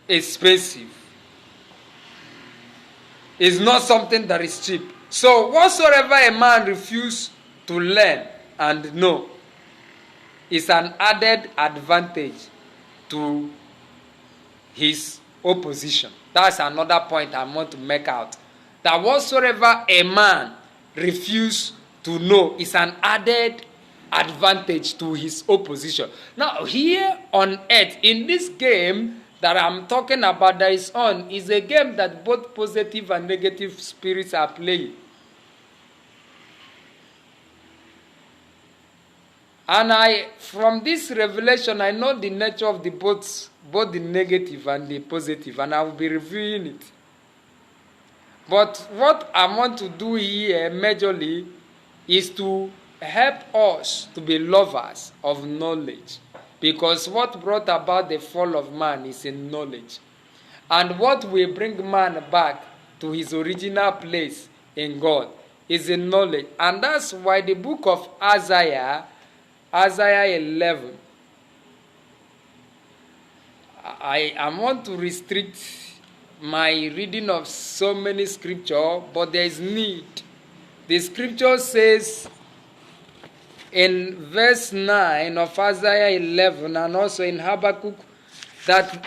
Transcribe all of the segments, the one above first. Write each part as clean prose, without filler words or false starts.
expensive. It's not something that is cheap. So whatsoever a man refuses to learn and know is an added advantage to his opposition. That's another point I want to make out. That whatsoever a man refuses to know is an added advantage to his opposition. Now, here on earth, in this game that I'm talking about that is on, is a game that both positive and negative spirits are playing. And from this revelation, I know the nature of the both the negative and the positive, and I will be reviewing it. But what I want to do here majorly is to help us to be lovers of knowledge. Because what brought about the fall of man is in knowledge. And what will bring man back to his original place in God is in knowledge. And that's why the book of Isaiah 11, I want to restrict my reading of so many scripture, but there is need. The scripture says in verse 9 of Isaiah 11 and also in Habakkuk that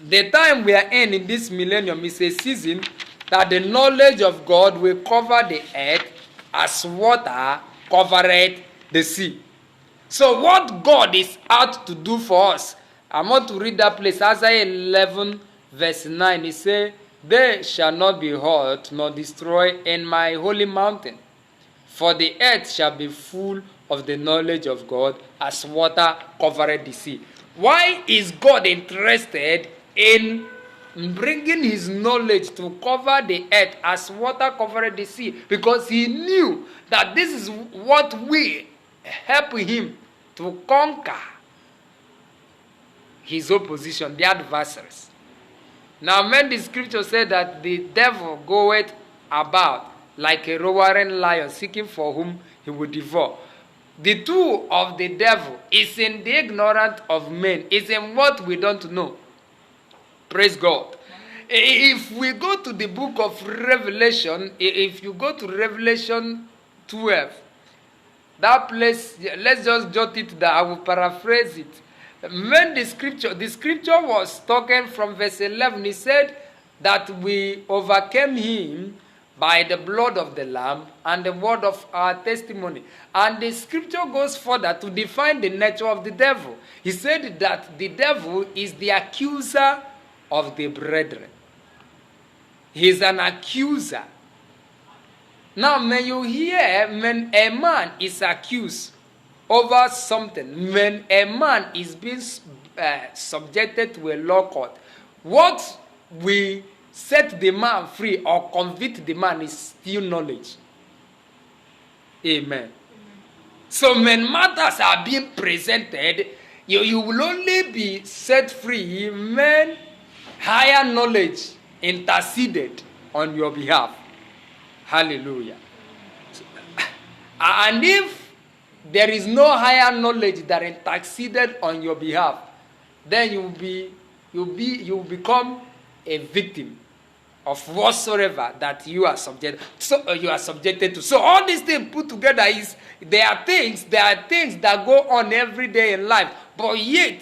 the time we are in this millennium is a season that the knowledge of God will cover the earth as water covereth the sea. So what God is out to do for us, I want to read that place, Isaiah 11 verse 9. He says, "They shall not be hurt nor destroyed in my holy mountain, for the earth shall be full of the knowledge of God as water covered the sea." Why is God interested in bringing his knowledge to cover the earth as water covered the sea? Because he knew that this is what will help him to conquer his opposition, the adversaries. Now, when the scripture said that the devil goeth about like a roaring lion, seeking for whom he would devour, the tool of the devil is in the ignorance of men, is in what we don't know. Praise God. If we go to the book of Revelation, if you go to Revelation 12, that place, let's just jot it down, I will paraphrase it. When the scripture was talking from verse 11, he said that we overcame him by the blood of the Lamb and the word of our testimony. And the scripture goes further to define the nature of the devil. He said that the devil is the accuser of the brethren. He is an accuser. Now, when you hear when a man is accused over something, when a man is being subjected to a law court, what we set the man free or convict the man is still knowledge. Amen. So when matters are being presented, you will only be set free when higher knowledge interceded on your behalf. Hallelujah. And if there is no higher knowledge that interceded on your behalf, then you will become a victim of whatsoever that you are subjected to. So all these things put together there are things that go on every day in life, but yet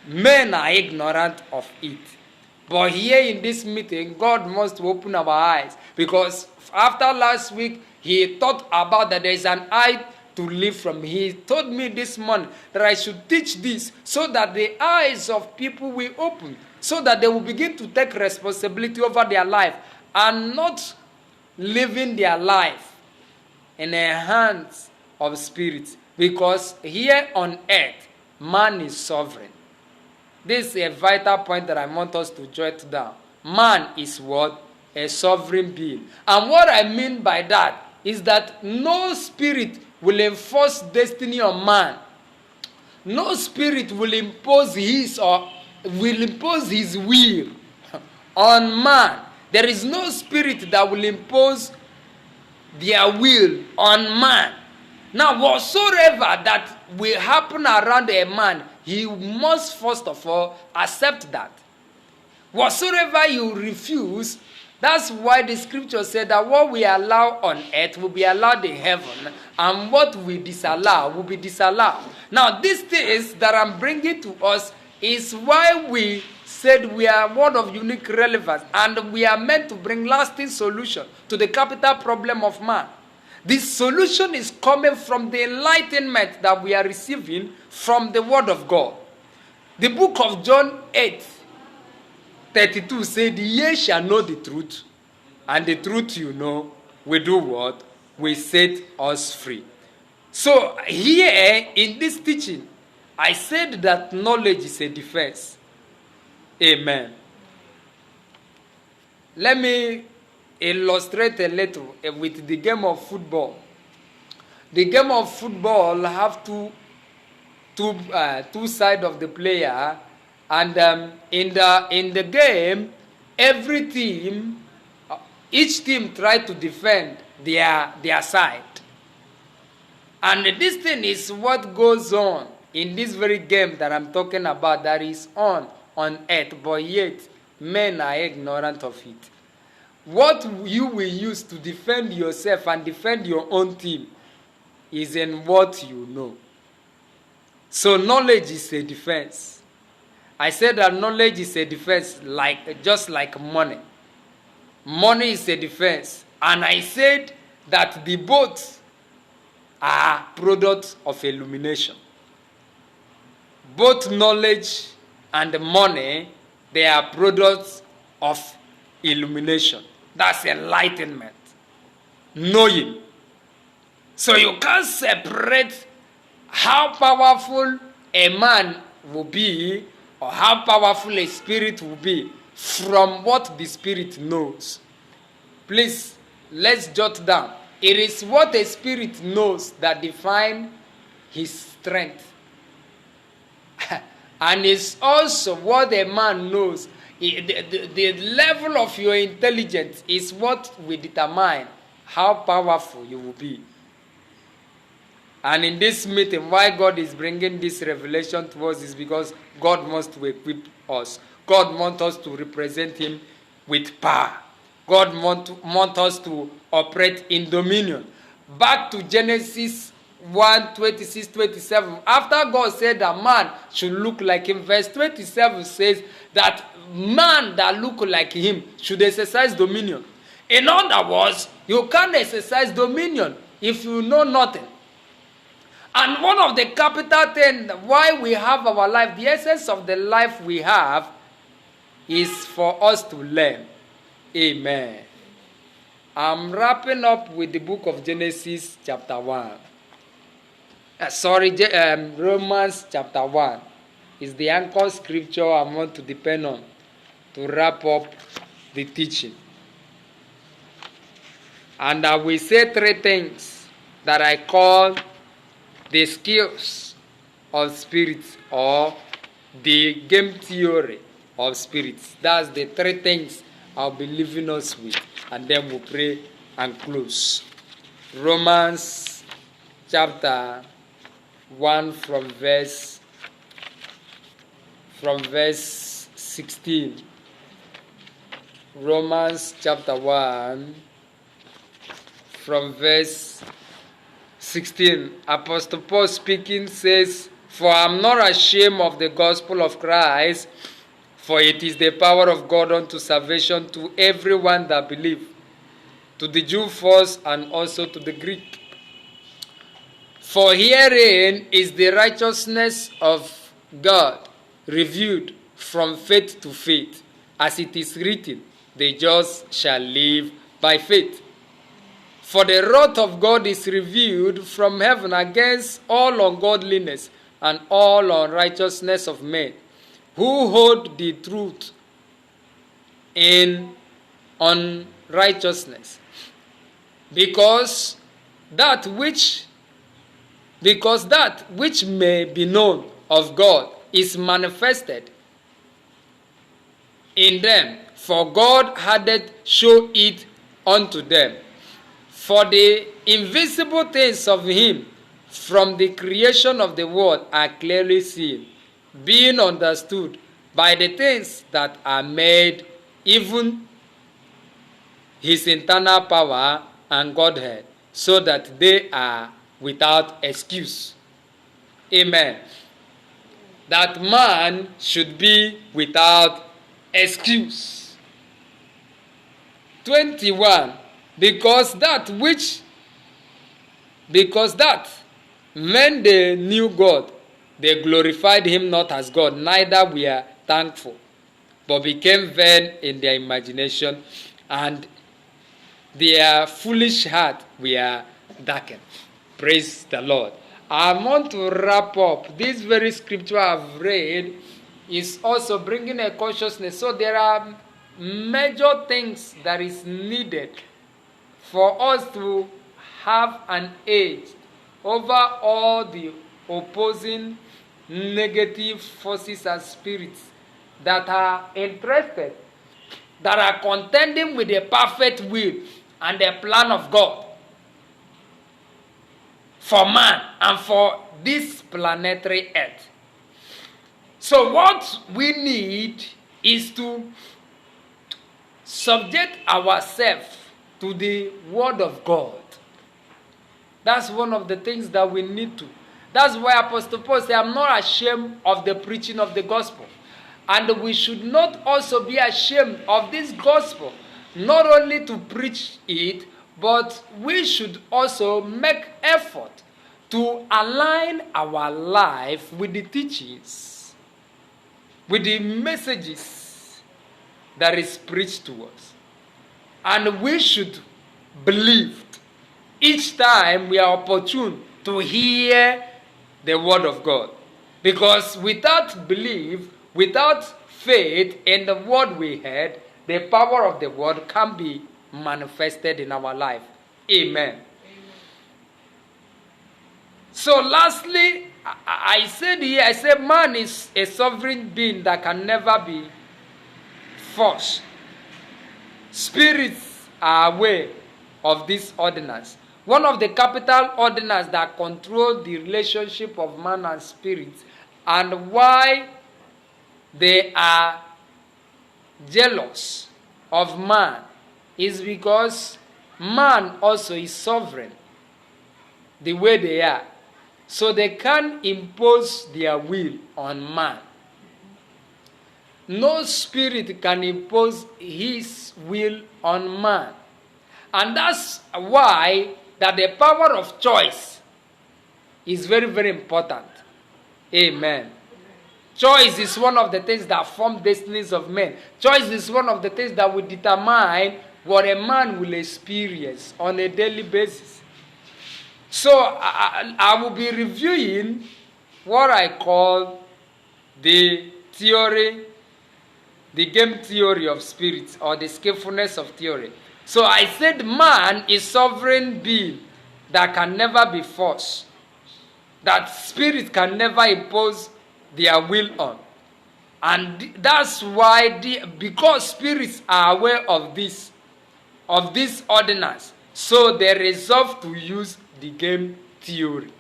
men are ignorant of it. But here in this meeting, God must open our eyes, because after last week, he thought about that there is an eye to live from. He told me this morning that I should teach this so that the eyes of people will open, so that they will begin to take responsibility over their life and not living their life in the hands of spirits. Because here on earth, man is sovereign. This is a vital point that I want us to jot down. Man is what? A sovereign being. And what I mean by that is that no spirit will enforce destiny on man. No spirit will impose his will on man. There is no spirit that will impose their will on man. Now, whatsoever that will happen around a man, he must first of all accept that. Whatsoever you refuse, that's why the scripture said that what we allow on earth will be allowed in heaven, and what we disallow will be disallowed. Now, these things that I'm bringing to us is why we said we are one of unique relevance, and we are meant to bring lasting solution to the capital problem of man. This solution is coming from the enlightenment that we are receiving from the Word of God. The book of John 8:32 said, ye shall know the truth, and the truth will do what? Will set us free. So here in this teaching, I said that knowledge is a defense. Amen. Let me illustrate a little with the game of football. The game of football have two sides of the player, and in the game, every team, each team try to defend their side. And this thing is what goes on in this very game that I'm talking about, that is on earth, but yet men are ignorant of it. What you will use to defend yourself and defend your own team is in what you know. So knowledge is a defense. I said that knowledge is a defense, just like money. Money is a defense. And I said that the both are products of illumination. Both knowledge and money, they are products of illumination. That's enlightenment. Knowing. So you can't separate how powerful a man will be or how powerful a spirit will be from what the spirit knows. Please, let's jot down. It is what a spirit knows that defines his strength. And it's also what a man knows. The level of your intelligence is what will determine how powerful you will be. And in this meeting, why God is bringing this revelation to us is because God wants to equip us. God wants us to represent Him with power. God wants us to operate in dominion. Back to Genesis 1:26-27. After God said that man should look like Him, verse 27 says that man that look like Him should exercise dominion. In other words, you can't exercise dominion if you know nothing. And one of the capital things why we have our life, the essence of the life we have, is for us to learn. Amen. I'm wrapping up with the book of Genesis chapter 1. Romans chapter 1 is the anchor scripture I want to depend on to wrap up the teaching. And I will say three things that I call the skills of spirits, or the game theory of spirits. That's the three things I'll be leaving us with. And then we'll pray and close. Romans chapter 1 from verse 16. Romans chapter 1 from verse 16. Apostle Paul speaking says, "For I am not ashamed of the gospel of Christ, for it is the power of God unto salvation to everyone that believes, to the Jew first and also to the Greek. For herein is the righteousness of God revealed from faith to faith, as it is written, the just shall live by faith. For the wrath of God is revealed from heaven against all ungodliness and all unrighteousness of men, who hold the truth in unrighteousness. Because that which may be known of God is manifested in them, for God hadeth showed it unto them. For the invisible things of Him from the creation of the world are clearly seen, being understood by the things that are made, even his internal power and Godhead, so that they are without excuse. Amen. That man should be without excuse. 21. Because that when they knew God, they glorified him not as God, neither were thankful, but became vain in their imagination, and their foolish heart were darkened. Praise the Lord. I want to wrap up. This very scripture I've read is also bringing a consciousness. So there are major things that is needed for us to have an edge over all the opposing negative forces and spirits that are interested, that are contending with the perfect will and the plan of God for man and for this planetary earth. So what we need is to subject ourselves to the Word of God. That's one of the things that we need to. That's why Apostle Paul said, I'm not ashamed of the preaching of the gospel. And we should not also be ashamed of this gospel, not only to preach it, but we should also make effort to align our life with the teachings, with the messages that is preached to us. And we should believe each time we are opportune to hear the word of God. Because without belief, without faith in the word we heard, the power of the word can be manifested in our life. Amen. So lastly, I said man is a sovereign being that can never be forced. Spirits are aware of this ordinance. One of the capital ordinances that control the relationship of man and spirits, and why they are jealous of man, is because man also is sovereign the way they are. So they can't impose their will on man. No spirit can impose his will on man. And that's why that the power of choice is very, very important. Amen. Choice is one of the things that form destinies of men. Choice is one of the things that will determine what a man will experience on a daily basis. So I will be reviewing what I call the theory, the game theory of spirits, or the skillfulness of theory. So I said man is sovereign being that can never be forced, that spirit can never impose their will on. And that's why, because spirits are aware of this ordinance, so they resolve to use the game theory.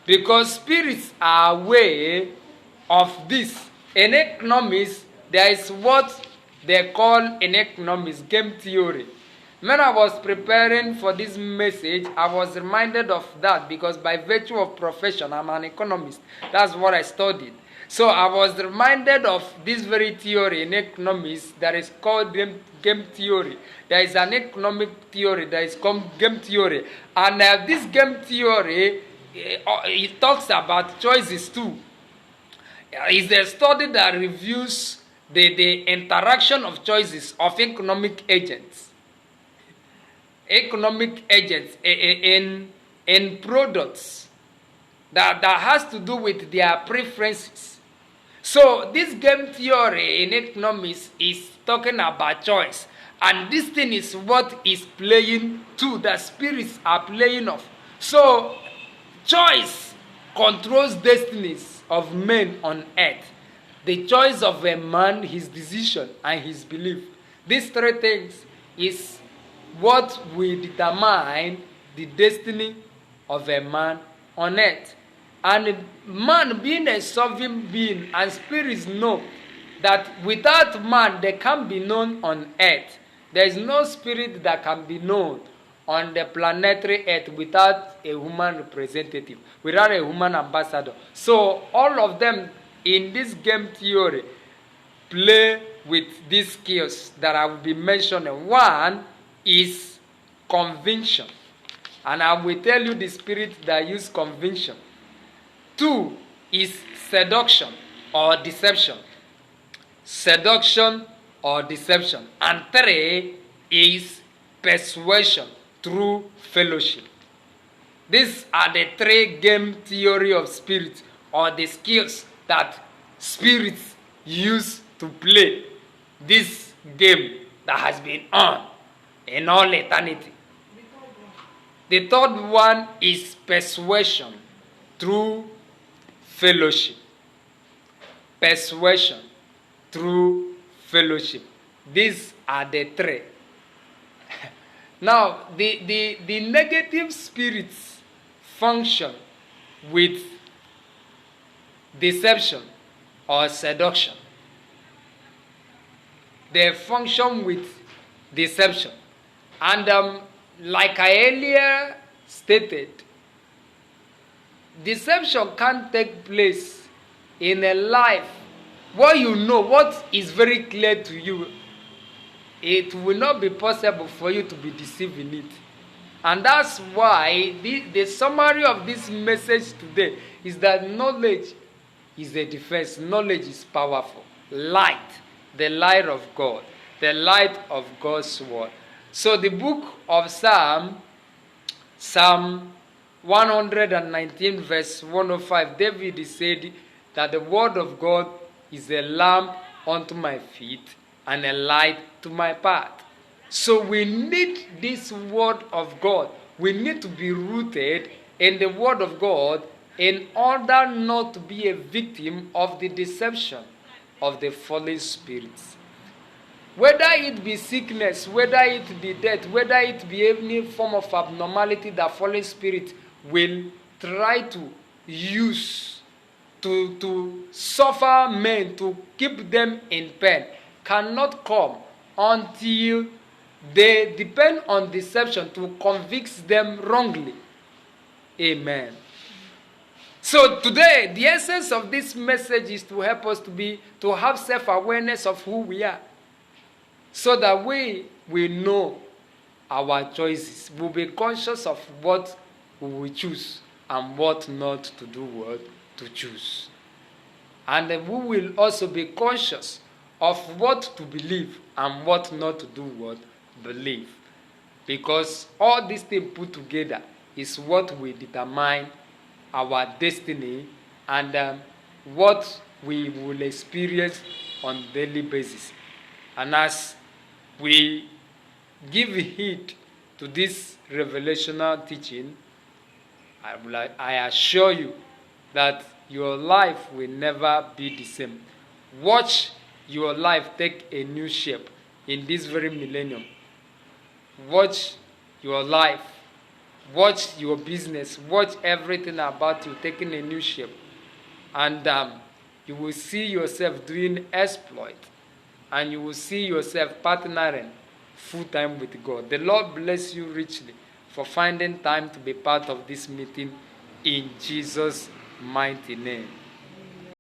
Because spirits are aware of this. In economics, there is what they call in economics game theory. When I was preparing for this message, I was reminded of that because by virtue of profession, I'm an economist. That's what I studied. So I was reminded of this very theory in economics that is called game theory. There is an economic theory that is called game theory. And this game theory, it talks about choices too. It's a study that reviews the interaction of choices of economic agents. Economic agents in products that has to do with their preferences. So this game theory in economics is talking about choice. And this thing is what is playing too, the spirits are playing off. So choice controls destinies of men on earth. The choice of a man, his decision, and his belief. These three things is what will determine the destiny of a man on earth. And man being a sovereign being and spirits know that without man there can be known on earth. There is no spirit that can be known on the planetary earth without a human representative, without a human ambassador. So all of them in this game theory play with these skills that I will be mentioning. One is conviction, and I will tell you the spirit that use conviction. Two is seduction or deception. Seduction or deception. And three is persuasion through fellowship. These are the three game theory of spirits, or the skills that spirits use to play this game that has been on in all eternity. The third one is persuasion through fellowship. Persuasion through fellowship. These are the three. Now, the negative spirits function with deception or seduction. They function with deception. And like I earlier stated, deception can't take place in a life what you know, what is very clear to you. It will not be possible for you to be deceived in it. And that's why the summary of this message today is that knowledge is a defense. Knowledge is powerful. Light, the light of God, the light of God's word. So the book of Psalm 119 verse 105, David said that the word of God is a lamp unto my feet and a light to my path. So we need this word of God. We need to be rooted in the word of God in order not to be a victim of the deception of the fallen spirits. Whether it be sickness, whether it be death, whether it be any form of abnormality that fallen spirit will try to use to suffer men, to keep them in pain, cannot come until they depend on deception to convict them wrongly. Amen. So today, the essence of this message is to help us to have self-awareness of who we are, so that we will know our choices. We'll be conscious of what we will choose and what not to do, what to choose. And we will also be conscious of what to believe and what not to do, what believe. Because all these things put together is what will determine our destiny and what we will experience on a daily basis. And as we give heed to this revelational teaching, I assure you that your life will never be the same. Watch your life take a new shape in this very millennium. Watch your life, watch your business, watch everything about you taking a new shape. And you will see yourself doing exploit. And you will see yourself partnering full-time with God. The Lord bless you richly for finding time to be part of this meeting in Jesus' mighty name.